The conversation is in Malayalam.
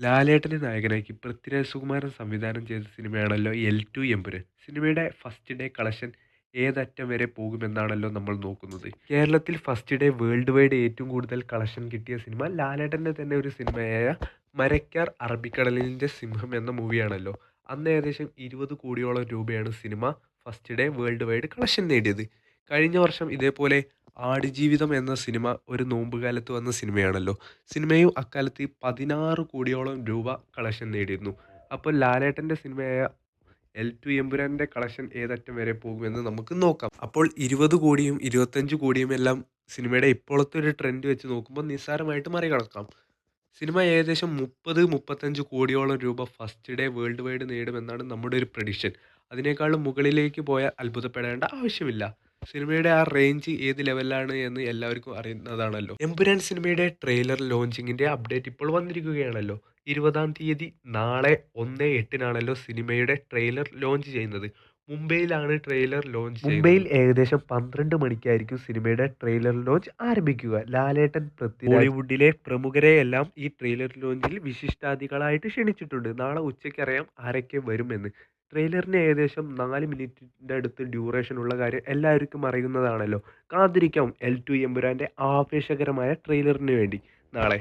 ലാലേട്ടനെ നായകനാക്കി പൃഥ്വിരാജ് സുകുമാരൻ സംവിധാനം ചെയ്ത സിനിമയാണല്ലോ എൽ 2 എമ്പുരാൻ. സിനിമയുടെ ഫസ്റ്റ് ഡേ കളക്ഷൻ ഏതറ്റം വരെ പോകുമെന്നാണല്ലോ നമ്മൾ നോക്കുന്നത്. കേരളത്തിൽ ഫസ്റ്റ് ഡേ വേൾഡ് വൈഡ് ഏറ്റവും കൂടുതൽ കളക്ഷൻ കിട്ടിയ സിനിമ ലാലേട്ടൻ്റെ തന്നെ ഒരു സിനിമയായ മരക്കാർ അറബിക്കടലിൻ്റെ സിംഹം എന്ന മൂവിയാണല്ലോ. അന്ന് ഏകദേശം 20 കോടിയോളം രൂപയാണ് cinema first day world wide collection നേടിയത്. കഴിഞ്ഞ വർഷം ഇതേപോലെ ആടുജീവിതം എന്ന സിനിമ ഒരു നോമ്പുകാലത്ത് വന്ന സിനിമയാണല്ലോ. സിനിമയും അക്കാലത്ത് 16 കോടിയോളം രൂപ കളക്ഷൻ നേടിയിരുന്നു. അപ്പോൾ ലാലേട്ടൻ്റെ സിനിമയായ L2 എമ്പുരാൻ്റെ കളക്ഷൻ ഏതറ്റം വരെ പോകുമെന്ന് നമുക്ക് നോക്കാം. അപ്പോൾ 20 കോടിയും 25 കോടിയും എല്ലാം സിനിമയുടെ ഇപ്പോഴത്തെ ഒരു ട്രെൻഡ് വെച്ച് നോക്കുമ്പോൾ നിസ്സാരമായിട്ട് മറികടക്കാം. സിനിമ ഏകദേശം 30-35 കോടിയോളം രൂപ ഫസ്റ്റ് ഡേ വേൾഡ് വൈഡ് നേടുമെന്നാണ് നമ്മുടെ ഒരു പ്രഡിക്ഷൻ. അതിനേക്കാളും മുകളിലേക്ക് പോയാൽ അത്ഭുതപ്പെടേണ്ട ആവശ്യമില്ല. സിനിമയുടെ ആ റേഞ്ച് ഏത് ലെവലിലാണ് എന്ന് എല്ലാവർക്കും അറിയുന്നതാണല്ലോ. എമ്പുരാൻ സിനിമയുടെ ട്രെയിലർ ലോഞ്ചിങ്ങിന്റെ അപ്ഡേറ്റ് ഇപ്പോൾ വന്നിരിക്കുകയാണല്ലോ. 20-ാം തീയതി നാളെ 1/8-നാണല്ലോ സിനിമയുടെ ട്രെയിലർ ലോഞ്ച് ചെയ്യുന്നത്. മുംബൈയിലാണ് ട്രെയിലർ ലോഞ്ച് ചെയ്യുന്നത്. മുംബൈയിൽ ഏകദേശം 12 മണിക്കായിരിക്കും സിനിമയുടെ ട്രെയിലർ ലോഞ്ച് ആരംഭിക്കുക. ലാലേട്ടൻ, പൃഥ്വിരാജ്, ബോളിവുഡിലെ പ്രമുഖരെയെല്ലാം ഈ ട്രെയിലർ ലോഞ്ചിൽ വിശിഷ്ടാതിഥികളായിട്ട് ക്ഷണിച്ചിട്ടുണ്ട്. നാളെ ഉച്ചയ്ക്ക് അറിയാം ആരൊക്കെ വരുമെന്ന്. ട്രെയിലറിന് ഏകദേശം 4 മിനിറ്റിൻ്റെ അടുത്ത് ഡ്യൂറേഷൻ ഉള്ള കാര്യം എല്ലാവർക്കും അറിയുന്നതാണല്ലോ. കാത്തിരിക്കാം L2 എമ്പുരാൻ്റെ ആവേശകരമായ ട്രെയിലറിന് വേണ്ടി നാളെ.